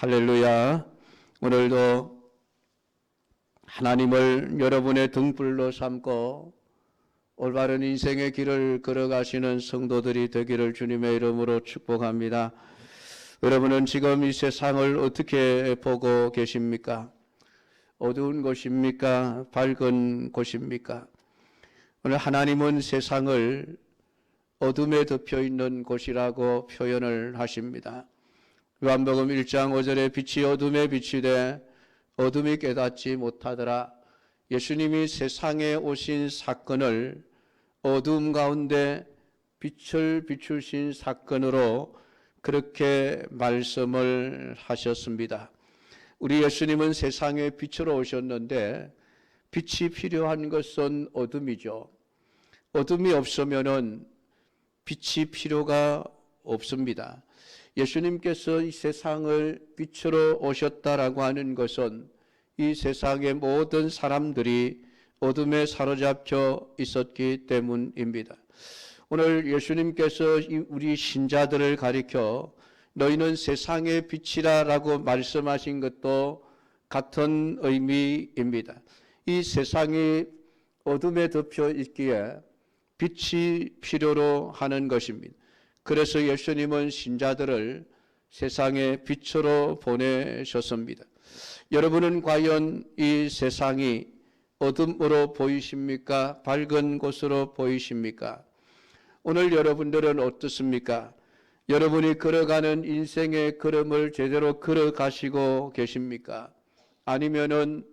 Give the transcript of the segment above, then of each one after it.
할렐루야. 오늘도 하나님을 여러분의 등불로 삼고 올바른 인생의 길을 걸어가시는 성도들이 되기를 주님의 이름으로 축복합니다. 여러분은 지금 이 세상을 어떻게 보고 계십니까? 어두운 곳입니까? 밝은 곳입니까? 오늘 하나님은 세상을 어둠에 덮여 있는 곳이라고 표현을 하십니다. 요한복음 1장 5절에 빛이 어둠에 비치되 어둠이 깨닫지 못하더라. 예수님이 세상에 오신 사건을 어둠 가운데 빛을 비추신 사건으로 그렇게 말씀을 하셨습니다. 우리 예수님은 세상에 빛으로 오셨는데 빛이 필요한 것은 어둠이죠. 어둠이 없으면은 빛이 필요가 없습니다. 예수님께서 이 세상을 빛으로 오셨다라고 하는 것은 이 세상의 모든 사람들이 어둠에 사로잡혀 있었기 때문입니다. 오늘 예수님께서 우리 신자들을 가리켜 너희는 세상의 빛이라라고 말씀하신 것도 같은 의미입니다. 이 세상이 어둠에 덮여 있기에 빛이 필요로 하는 것입니다. 그래서 예수님은 신자들을 세상의 빛으로 보내셨습니다. 여러분은 과연 이 세상이 어둠으로 보이십니까? 밝은 곳으로 보이십니까? 오늘 여러분들은 어떻습니까? 여러분이 걸어가는 인생의 걸음을 제대로 걸어가시고 계십니까? 아니면은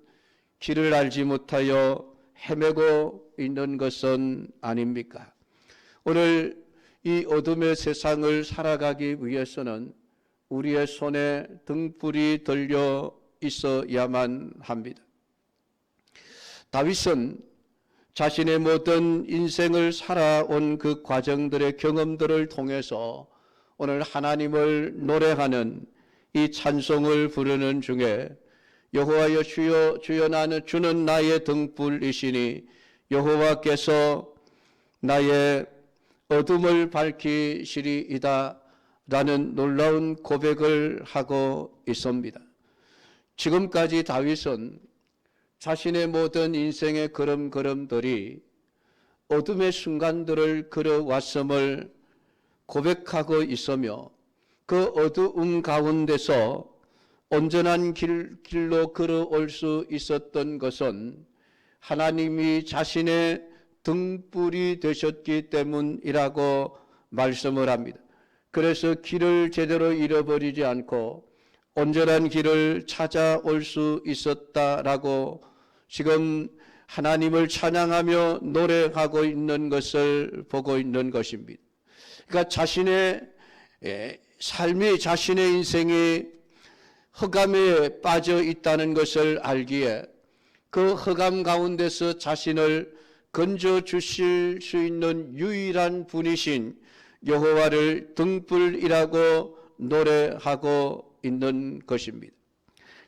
길을 알지 못하여 헤매고 있는 것은 아닙니까? 오늘 이 어둠의 세상을 살아가기 위해서는 우리의 손에 등불이 들려 있어야만 합니다. 다윗은 자신의 모든 인생을 살아온 그 과정들의 경험들을 통해서 오늘 하나님을 노래하는 이 찬송을 부르는 중에 여호와여 주여 나는 주는 나의 등불이시니 여호와께서 나의 어둠을 밝히시리이다 라는 놀라운 고백을 하고 있습니다. 지금까지 다윗은 자신의 모든 인생의 걸음걸음들이 어둠의 순간들을 걸어왔음을 고백하고 있으며 그 어두움 가운데서 온전한 길로 걸어올 수 있었던 것은 하나님이 자신의 등불이 되셨기 때문이라고 말씀을 합니다. 그래서 길을 제대로 잃어버리지 않고 온전한 길을 찾아올 수 있었다라고 지금 하나님을 찬양하며 노래하고 있는 것을 보고 있는 것입니다. 그러니까 자신의 삶이 자신의 인생이 흑암에 빠져 있다는 것을 알기에 그 흑암 가운데서 자신을 건져 주실 수 있는 유일한 분이신 여호와를 등불이라고 노래하고 있는 것입니다.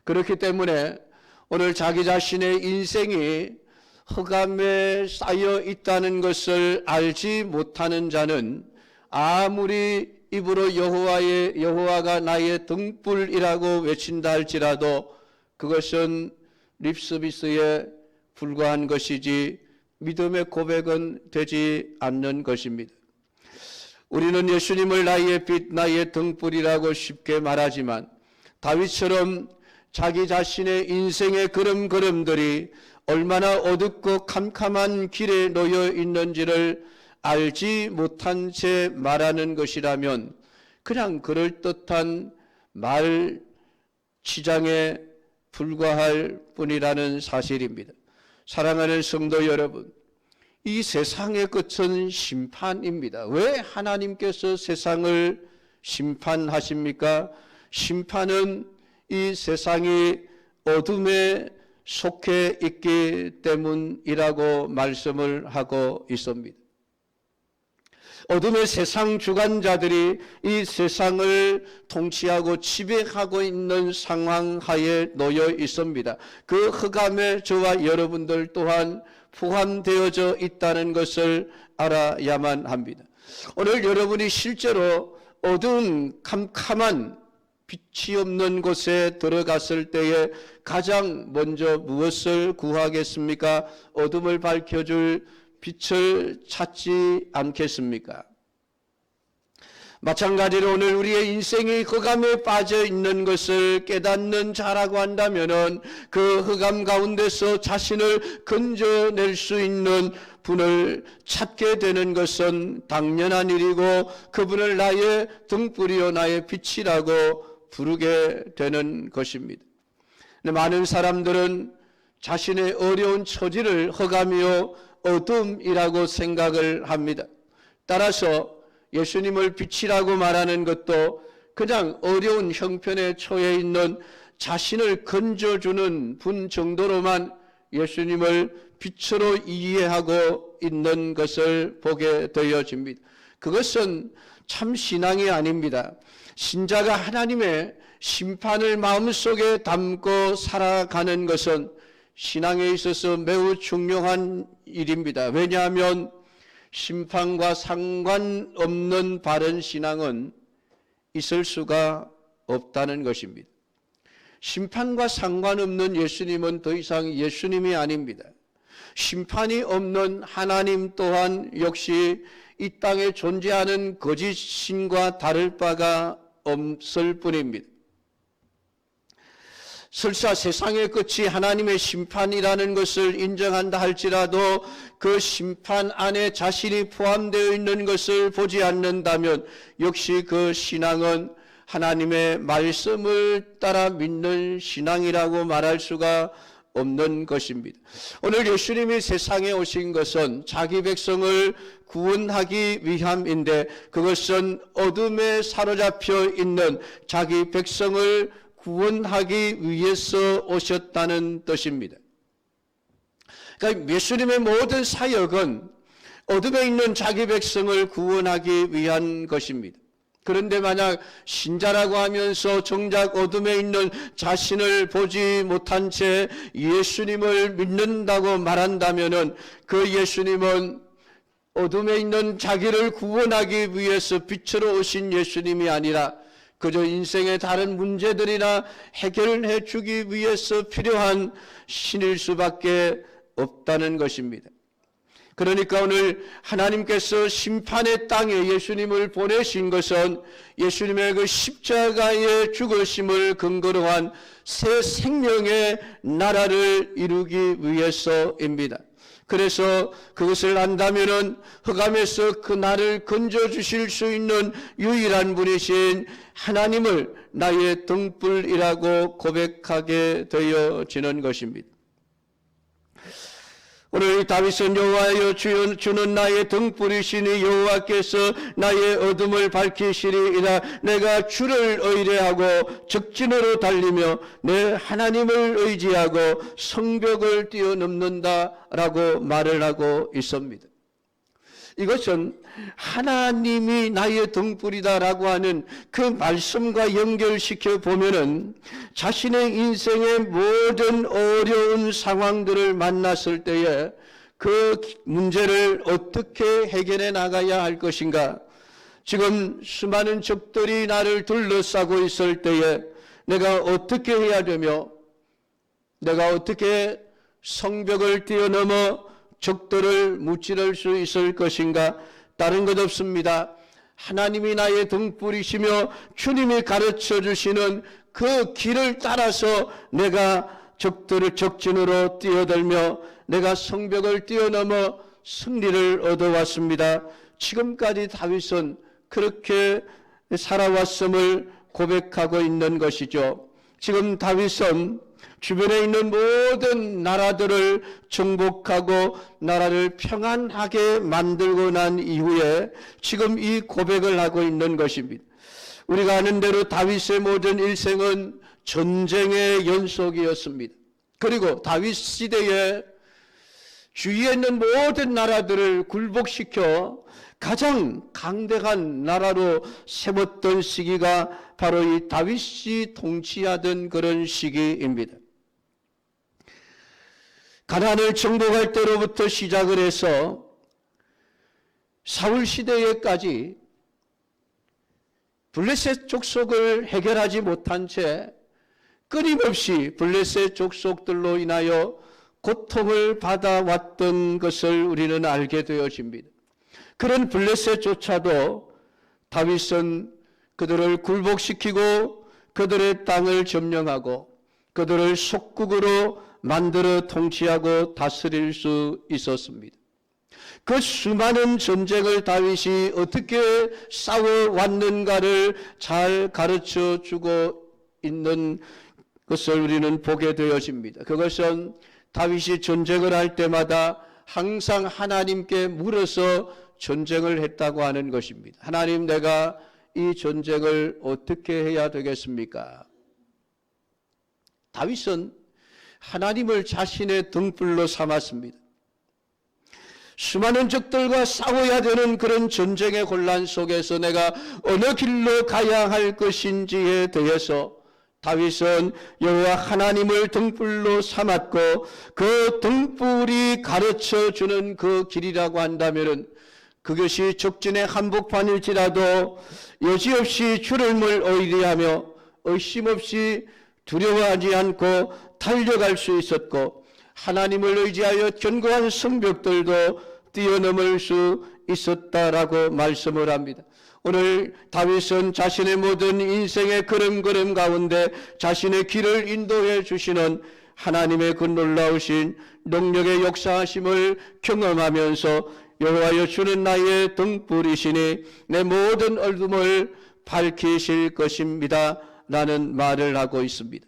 그렇기 때문에 오늘 자기 자신의 인생이 흑암에 쌓여 있다는 것을 알지 못하는 자는 아무리 입으로 여호와가 나의 등불이라고 외친다 할지라도 그것은 립서비스에 불과한 것이지 믿음의 고백은 되지 않는 것입니다. 우리는 예수님을 나의 빛, 나의 등불이라고 쉽게 말하지만 다윗처럼 자기 자신의 인생의 걸음걸음들이 얼마나 어둡고 캄캄한 길에 놓여 있는지를 알지 못한 채 말하는 것이라면 그냥 그럴듯한 말치장에 불과할 뿐이라는 사실입니다. 사랑하는 성도 여러분, 이 세상의 끝은 심판입니다. 왜 하나님께서 세상을 심판하십니까? 심판은 이 세상이 어둠에 속해 있기 때문이라고 말씀을 하고 있습니다. 어둠의 세상 주관자들이 이 세상을 통치하고 지배하고 있는 상황 하에 놓여 있습니다. 그 흑암에 저와 여러분들 또한 포함되어져 있다는 것을 알아야만 합니다. 오늘 여러분이 실제로 어두운 캄캄한 빛이 없는 곳에 들어갔을 때에 가장 먼저 무엇을 구하겠습니까? 어둠을 밝혀줄 빛을 찾지 않겠습니까? 마찬가지로 오늘 우리의 인생이 흑암에 빠져 있는 것을 깨닫는 자라고 한다면은 그 흑암 가운데서 자신을 건져낼 수 있는 분을 찾게 되는 것은 당연한 일이고 그분을 나의 등불이요 나의 빛이라고 부르게 되는 것입니다. 많은 사람들은 자신의 어려운 처지를 흑암이요 어둠이라고 생각을 합니다. 따라서 예수님을 빛이라고 말하는 것도 그냥 어려운 형편에 처해 있는 자신을 건져주는 분 정도로만 예수님을 빛으로 이해하고 있는 것을 보게 되어집니다. 그것은 참 신앙이 아닙니다. 신자가 하나님의 심판을 마음속에 담고 살아가는 것은 신앙에 있어서 매우 중요한 일입니다. 왜냐하면 심판과 상관없는 바른 신앙은 있을 수가 없다는 것입니다. 심판과 상관없는 예수님은 더 이상 예수님이 아닙니다. 심판이 없는 하나님 또한 역시 이 땅에 존재하는 거짓 신과 다를 바가 없을 뿐입니다. 설사 세상의 끝이 하나님의 심판이라는 것을 인정한다 할지라도 그 심판 안에 자신이 포함되어 있는 것을 보지 않는다면 역시 그 신앙은 하나님의 말씀을 따라 믿는 신앙이라고 말할 수가 없는 것입니다. 오늘 예수님이 세상에 오신 것은 자기 백성을 구원하기 위함인데 그것은 어둠에 사로잡혀 있는 자기 백성을 구원하기 위해서 오셨다는 뜻입니다. 그러니까 예수님의 모든 사역은 어둠에 있는 자기 백성을 구원하기 위한 것입니다. 그런데 만약 신자라고 하면서 정작 어둠에 있는 자신을 보지 못한 채 예수님을 믿는다고 말한다면은 그 예수님은 어둠에 있는 자기를 구원하기 위해서 빛으로 오신 예수님이 아니라 그저 인생의 다른 문제들이나 해결해 주기 위해서 필요한 신일 수밖에 없다는 것입니다. 그러니까 오늘 하나님께서 심판의 땅에 예수님을 보내신 것은 예수님의 그 십자가의 죽으심을 근거로 한 새 생명의 나라를 이루기 위해서입니다. 그래서 그것을 안다면은 흑암에서 그 나를 건져주실 수 있는 유일한 분이신 하나님을 나의 등불이라고 고백하게 되어지는 것입니다. 오늘 다윗은 여호와여 주는 나의 등불이시니 여호와께서 나의 어둠을 밝히시리이다. 내가 주를 의뢰하고 적진으로 달리며 내 하나님을 의지하고 성벽을 뛰어넘는다라고 말을 하고 있습니다. 이것은 하나님이 나의 등불이다라고 하는 그 말씀과 연결시켜 보면은 자신의 인생의 모든 어려운 상황들을 만났을 때에 그 문제를 어떻게 해결해 나가야 할 것인가? 지금 수많은 적들이 나를 둘러싸고 있을 때에 내가 어떻게 해야 되며 내가 어떻게 성벽을 뛰어넘어 적들을 무찌를 수 있을 것인가? 다른 것 없습니다. 하나님이 나의 등불이시며 주님이 가르쳐 주시는 그 길을 따라서 내가 적들을 적진으로 뛰어들며 내가 성벽을 뛰어넘어 승리를 얻어왔습니다. 지금까지 다윗은 그렇게 살아왔음을 고백하고 있는 것이죠. 지금 다윗은 주변에 있는 모든 나라들을 정복하고 나라를 평안하게 만들고 난 이후에 지금 이 고백을 하고 있는 것입니다. 우리가 아는 대로 다윗의 모든 일생은 전쟁의 연속이었습니다. 그리고 다윗 시대에 주위에 있는 모든 나라들을 굴복시켜 가장 강대한 나라로 세웠던 시기가 바로 이 다윗이 통치하던 그런 시기입니다. 가나안을 정복할 때로부터 시작을 해서 사울 시대에까지 블레셋 족속을 해결하지 못한 채 끊임없이 블레셋 족속들로 인하여 고통을 받아왔던 것을 우리는 알게 되어집니다. 그런 블레셋조차도 다윗은 그들을 굴복시키고 그들의 땅을 점령하고 그들을 속국으로 만들어 통치하고 다스릴 수 있었습니다. 그 수많은 전쟁을 다윗이 어떻게 싸워왔는가를 잘 가르쳐 주고 있는 것을 우리는 보게 되어집니다. 그것은 다윗이 전쟁을 할 때마다 항상 하나님께 물어서 전쟁을 했다고 하는 것입니다. 하나님, 내가 이 전쟁을 어떻게 해야 되겠습니까? 다윗은 하나님을 자신의 등불로 삼았습니다. 수많은 적들과 싸워야 되는 그런 전쟁의 혼란 속에서 내가 어느 길로 가야 할 것인지에 대해서 다윗은 여호와 하나님을 등불로 삼았고, 그 등불이 가르쳐주는 그 길이라고 한다면 그것이 적진의 한복판일지라도 여지없이 주름을 의리하며 의심없이 두려워하지 않고 달려갈 수 있었고, 하나님을 의지하여 견고한 성벽들도 뛰어넘을 수 있었다라고 말씀을 합니다. 오늘 다윗은 자신의 모든 인생의 걸음걸음 가운데 자신의 길을 인도해 주시는 하나님의 그 놀라우신 능력의 역사하심을 경험하면서 여호와여, 주는 나의 등불이시니 내 모든 어둠을 밝히실 것입니다 라는 말을 하고 있습니다.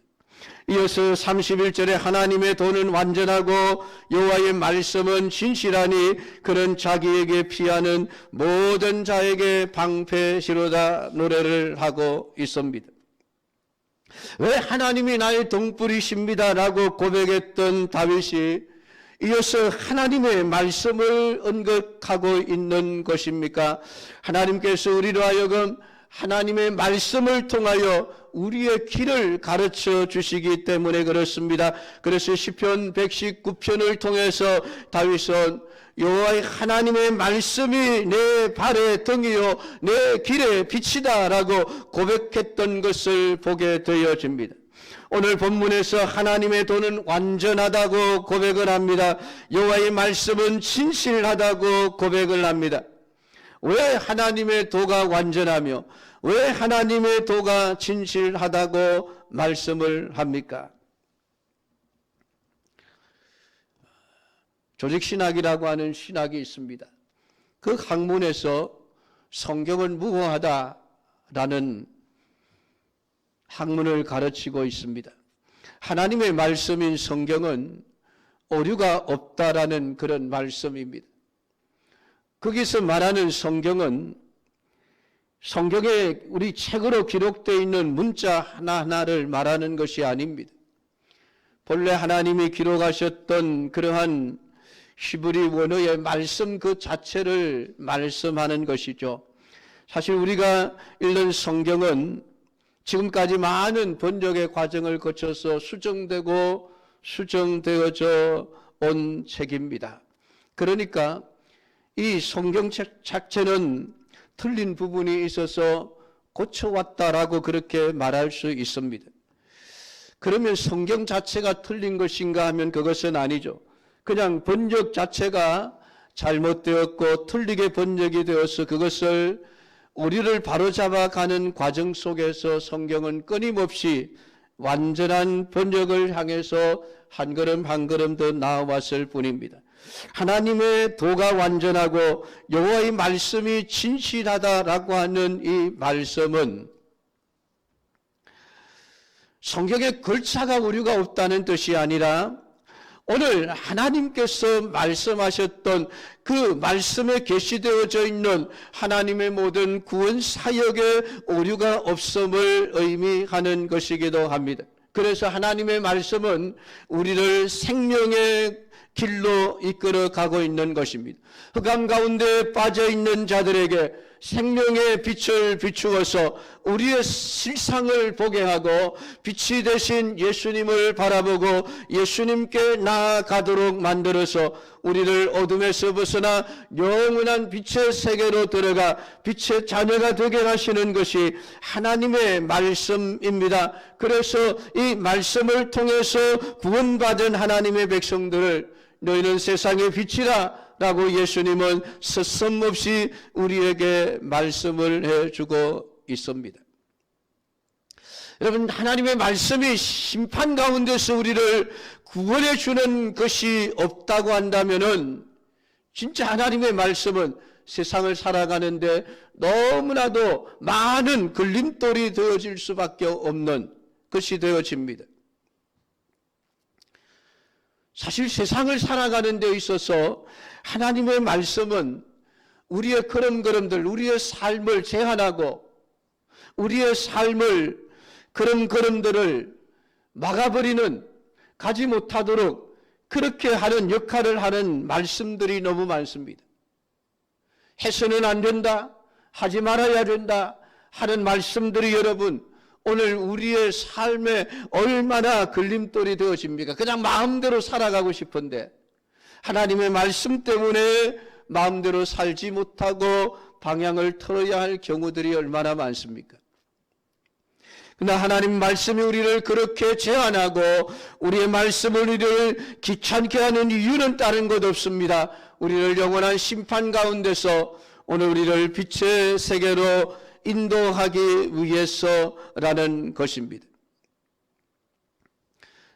이어서 31절에 하나님의 도는 완전하고 여호와의 말씀은 진실하니 그는 자기에게 피하는 모든 자에게 방패시로다 노래를 하고 있습니다. 왜 하나님이 나의 등불이십니다 라고 고백했던 다윗이 이어서 하나님의 말씀을 언급하고 있는 것입니까? 하나님께서 우리로 하여금 하나님의 말씀을 통하여 우리의 길을 가르쳐 주시기 때문에 그렇습니다. 그래서 시편 119편을 통해서 다윗은 여호와의 하나님의 말씀이 내 발의 등이요 내 길의 빛이다 라고 고백했던 것을 보게 되어집니다. 오늘 본문에서 하나님의 도는 완전하다고 고백을 합니다. 여호와의 말씀은 진실하다고 고백을 합니다. 왜 하나님의 도가 완전하며 왜 하나님의 도가 진실하다고 말씀을 합니까? 조직신학이라고 하는 신학이 있습니다. 그 학문에서 성경은 무효하다라는 학문을 가르치고 있습니다. 하나님의 말씀인 성경은 오류가 없다라는 그런 말씀입니다. 거기서 말하는 성경은 성경에 우리 책으로 기록되어 있는 문자 하나하나를 말하는 것이 아닙니다. 본래 하나님이 기록하셨던 그러한 히브리 원어의 말씀 그 자체를 말씀하는 것이죠. 사실 우리가 읽는 성경은 지금까지 많은 번역의 과정을 거쳐서 수정되고 수정되어져 온 책입니다. 그러니까 이 성경책 자체는 틀린 부분이 있어서 고쳐왔다라고 그렇게 말할 수 있습니다. 그러면 성경 자체가 틀린 것인가 하면 그것은 아니죠. 그냥 번역 자체가 잘못되었고 틀리게 번역이 되어서 그것을 우리를 바로잡아가는 과정 속에서 성경은 끊임없이 완전한 번역을 향해서 한 걸음 한 걸음 더 나아왔을 뿐입니다. 하나님의 도가 완전하고 여호와의 말씀이 진실하다라고 하는 이 말씀은 성경에 걸차가 오류가 없다는 뜻이 아니라 오늘 하나님께서 말씀하셨던 그 말씀에 계시되어져 있는 하나님의 모든 구원 사역에 오류가 없음을 의미하는 것이기도 합니다. 그래서 하나님의 말씀은 우리를 생명의 길로 이끌어 가고 있는 것입니다. 흑암 가운데 빠져 있는 자들에게 생명의 빛을 비추어서 우리의 실상을 보게 하고 빛이 되신 예수님을 바라보고 예수님께 나아가도록 만들어서 우리를 어둠에서 벗어나 영원한 빛의 세계로 들어가 빛의 자녀가 되게 하시는 것이 하나님의 말씀입니다. 그래서 이 말씀을 통해서 구원받은 하나님의 백성들을 너희는 세상의 빛이라 라고 예수님은 서슴없이 우리에게 말씀을 해주고 있습니다. 여러분, 하나님의 말씀이 심판 가운데서 우리를 구원해 주는 것이 없다고 한다면은 진짜 하나님의 말씀은 세상을 살아가는데 너무나도 많은 걸림돌이 되어질 수밖에 없는 것이 되어집니다. 사실 세상을 살아가는 데 있어서 하나님의 말씀은 우리의 걸음걸음들, 우리의 삶을 제한하고 우리의 삶을 걸음걸음들을 막아버리는, 가지 못하도록 그렇게 하는 역할을 하는 말씀들이 너무 많습니다. 해서는 안 된다, 하지 말아야 된다 하는 말씀들이 여러분 오늘 우리의 삶에 얼마나 걸림돌이 되어집니까? 그냥 마음대로 살아가고 싶은데 하나님의 말씀 때문에 마음대로 살지 못하고 방향을 틀어야 할 경우들이 얼마나 많습니까? 그러나 하나님 말씀이 우리를 그렇게 제한하고 우리의 말씀을 우리를 귀찮게 하는 이유는 다른 것 없습니다. 우리를 영원한 심판 가운데서 오늘 우리를 빛의 세계로 인도하기 위해서라는 것입니다.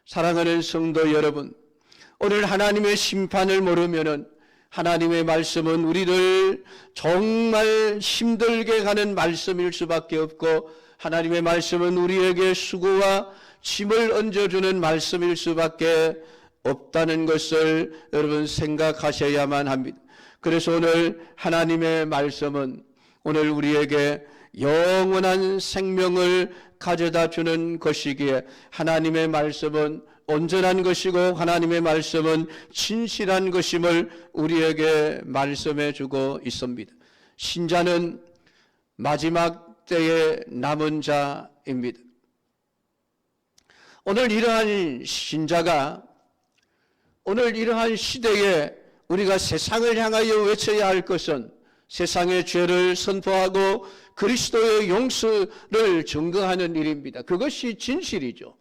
사랑하는 성도 여러분, 오늘 하나님의 심판을 모르면은 하나님의 말씀은 우리를 정말 힘들게 가는 말씀일 수밖에 없고 하나님의 말씀은 우리에게 수고와 짐을 얹어주는 말씀일 수밖에 없다는 것을 여러분 생각하셔야만 합니다. 그래서 오늘 하나님의 말씀은 오늘 우리에게 영원한 생명을 가져다 주는 것이기에 하나님의 말씀은 온전한 것이고 하나님의 말씀은 진실한 것임을 우리에게 말씀해 주고 있습니다. 신자는 마지막 때에 남은 자입니다. 오늘 이러한 신자가 오늘 이러한 시대에 우리가 세상을 향하여 외쳐야 할 것은 세상의 죄를 선포하고 그리스도의 용서를 증거하는 일입니다. 그것이 진실이죠.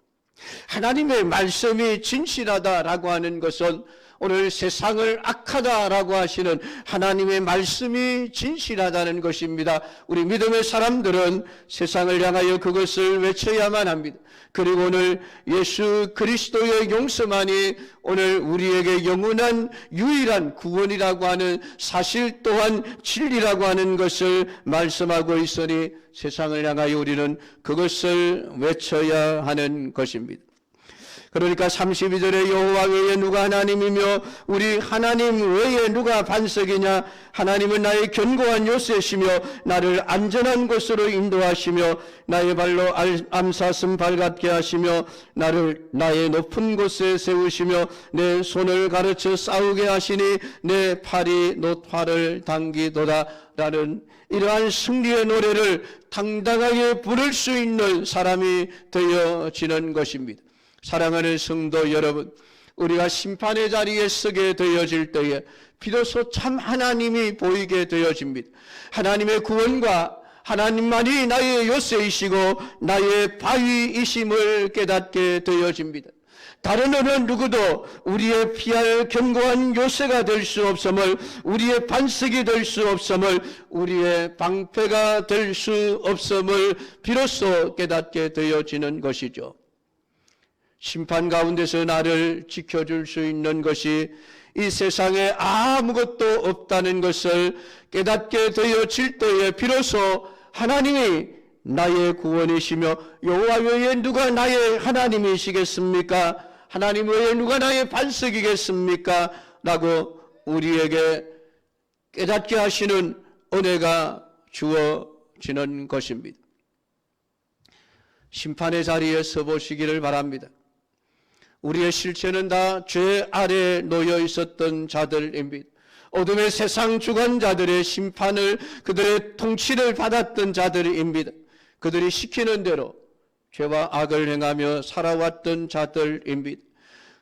하나님의 말씀이 진실하다라고 하는 것은 오늘 세상을 악하다라고 하시는 하나님의 말씀이 진실하다는 것입니다. 우리 믿음의 사람들은 세상을 향하여 그것을 외쳐야만 합니다. 그리고 오늘 예수 그리스도의 용서만이 오늘 우리에게 영원한 유일한 구원이라고 하는 사실 또한 진리라고 하는 것을 말씀하고 있으니 세상을 향하여 우리는 그것을 외쳐야 하는 것입니다. 그러니까 32절에 여호와 외에 누가 하나님이며 우리 하나님 외에 누가 반석이냐. 하나님은 나의 견고한 요새시며 나를 안전한 곳으로 인도하시며 나의 발로 암사슴 발같게 하시며 나를 나의 높은 곳에 세우시며 내 손을 가르쳐 싸우게 하시니 내 팔이 노팔을 당기도다. 라는 이러한 승리의 노래를 당당하게 부를 수 있는 사람이 되어지는 것입니다. 사랑하는 성도 여러분, 우리가 심판의 자리에 서게 되어질 때에 비로소 참 하나님이 보이게 되어집니다. 하나님의 구원과 하나님만이 나의 요새이시고 나의 바위이심을 깨닫게 되어집니다. 다른 어느 누구도 우리의 피할 견고한 요새가 될 수 없음을, 우리의 반석이 될 수 없음을, 우리의 방패가 될 수 없음을 비로소 깨닫게 되어지는 것이죠. 심판 가운데서 나를 지켜줄 수 있는 것이 이 세상에 아무것도 없다는 것을 깨닫게 되어질 때에 비로소 하나님이 나의 구원이시며 여호와 외에 누가 나의 하나님이시겠습니까? 하나님 외에 누가 나의 반석이겠습니까? 라고 우리에게 깨닫게 하시는 은혜가 주어지는 것입니다. 심판의 자리에 서보시기를 바랍니다. 우리의 실체는 다 죄 아래 놓여 있었던 자들입니다. 어둠의 세상 주관자들의 심판을, 그들의 통치를 받았던 자들입니다. 그들이 시키는 대로 죄와 악을 행하며 살아왔던 자들입니다.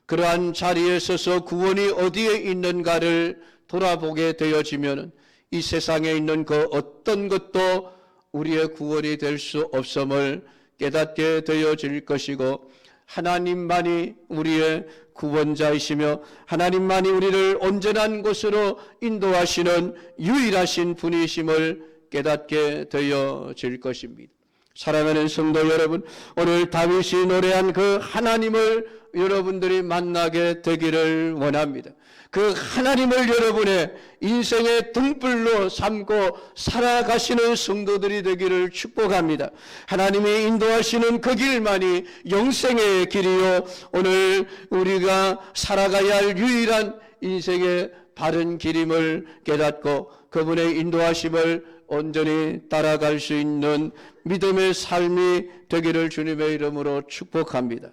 그러한 자리에 서서 구원이 어디에 있는가를 돌아보게 되어지면 이 세상에 있는 그 어떤 것도 우리의 구원이 될 수 없음을 깨닫게 되어질 것이고, 하나님만이 우리의 구원자이시며 하나님만이 우리를 온전한 곳으로 인도하시는 유일하신 분이심을 깨닫게 되어질 것입니다. 사랑하는 성도 여러분, 오늘 다윗이 노래한 그 하나님을 여러분들이 만나게 되기를 원합니다. 그 하나님을 여러분의 인생의 등불로 삼고 살아가시는 성도들이 되기를 축복합니다. 하나님이 인도하시는 그 길만이 영생의 길이요, 오늘 우리가 살아가야 할 유일한 인생의 바른 길임을 깨닫고 그분의 인도하심을 온전히 따라갈 수 있는 믿음의 삶이 되기를 주님의 이름으로 축복합니다.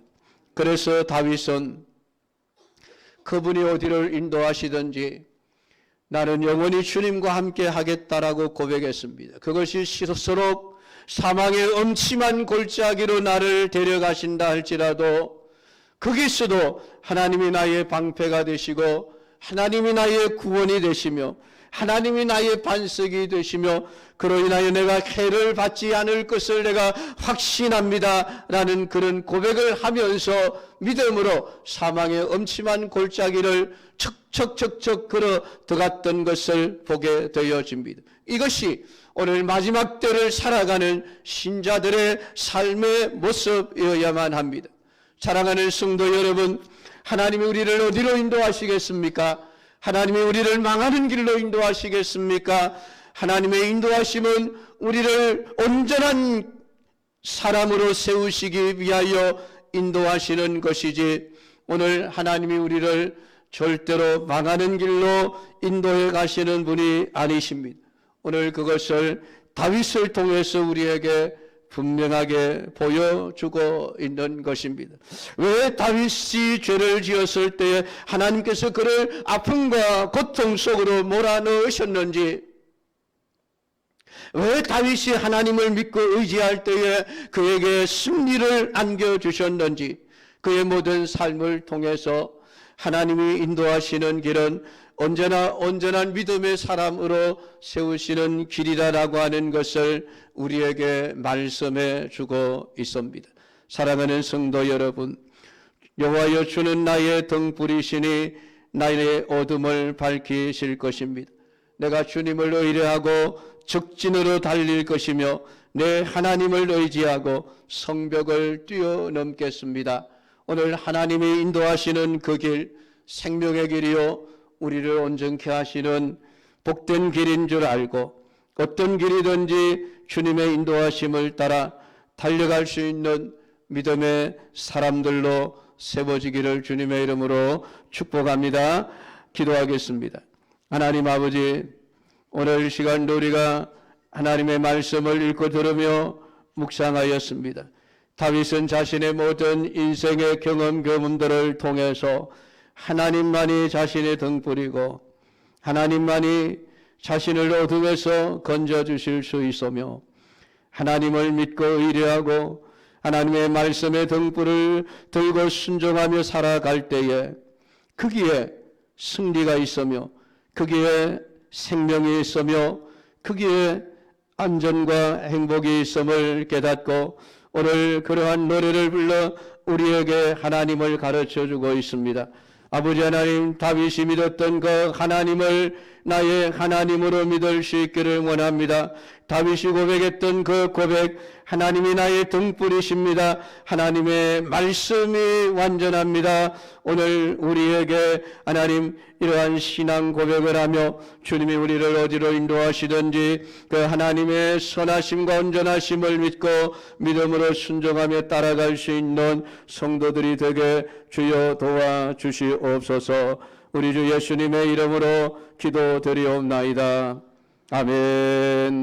그래서 다윗은 그분이 어디를 인도하시든지 나는 영원히 주님과 함께 하겠다라고 고백했습니다. 그것이 시소록 사망의 음침한 골짜기로 나를 데려가신다 할지라도 거기서도 하나님이 나의 방패가 되시고 하나님이 나의 구원이 되시며 하나님이 나의 반석이 되시며 그로 인하여 내가 해를 받지 않을 것을 내가 확신합니다 라는 그런 고백을 하면서 믿음으로 사망의 음침한 골짜기를 척척척척 걸어 들어갔던 것을 보게 되어집니다. 이것이 오늘 마지막 때를 살아가는 신자들의 삶의 모습이어야만 합니다. 사랑하는 성도 여러분, 하나님이 우리를 어디로 인도하시겠습니까? 하나님이 우리를 망하는 길로 인도하시겠습니까? 하나님의 인도하심은 우리를 온전한 사람으로 세우시기 위하여 인도하시는 것이지, 오늘 하나님이 우리를 절대로 망하는 길로 인도해 가시는 분이 아니십니다. 오늘 그것을 다윗을 통해서 우리에게 분명하게 보여주고 있는 것입니다. 왜 다윗이 죄를 지었을 때에 하나님께서 그를 아픔과 고통 속으로 몰아넣으셨는지, 왜 다윗이 하나님을 믿고 의지할 때에 그에게 승리를 안겨주셨는지, 그의 모든 삶을 통해서 하나님이 인도하시는 길은 언제나 온전한 믿음의 사람으로 세우시는 길이라고 하는 것을 우리에게 말씀해 주고 있습니다. 사랑하는 성도 여러분, 여호와여 주는 나의 등불이시니 나의 어둠을 밝히실 것입니다. 내가 주님을 의뢰하고 적진으로 달릴 것이며 내 하나님을 의지하고 성벽을 뛰어넘겠습니다. 오늘 하나님이 인도하시는 그 길, 생명의 길이요 우리를 온전케 하시는 복된 길인 줄 알고 어떤 길이든지 주님의 인도하심을 따라 달려갈 수 있는 믿음의 사람들로 세워지기를 주님의 이름으로 축복합니다. 기도하겠습니다. 하나님 아버지, 오늘 시간도 우리가 하나님의 말씀을 읽고 들으며 묵상하였습니다. 다윗은 자신의 모든 인생의 경험들을 통해서 하나님만이 자신의 등불이고 하나님만이 자신을 어둠에서 건져주실 수 있으며 하나님을 믿고 의뢰하고 하나님의 말씀의 등불을 들고 순종하며 살아갈 때에 거기에 승리가 있으며 거기에 생명이 있으며 거기에 안전과 행복이 있음을 깨닫고 오늘 그러한 노래를 불러 우리에게 하나님을 가르쳐주고 있습니다. 아버지 하나님, 다윗이 믿었던 그 하나님을 나의 하나님으로 믿을 수 있기를 원합니다. 다윗이 고백했던 그 고백, 하나님이 나의 등불이십니다. 하나님의 말씀이 완전합니다. 오늘 우리에게 하나님 이러한 신앙 고백을 하며 주님이 우리를 어디로 인도하시든지 그 하나님의 선하심과 온전하심을 믿고 믿음으로 순종하며 따라갈 수 있는 성도들이 되게 주여 도와주시옵소서. 우리 주 예수님의 이름으로 기도드리옵나이다. 아멘.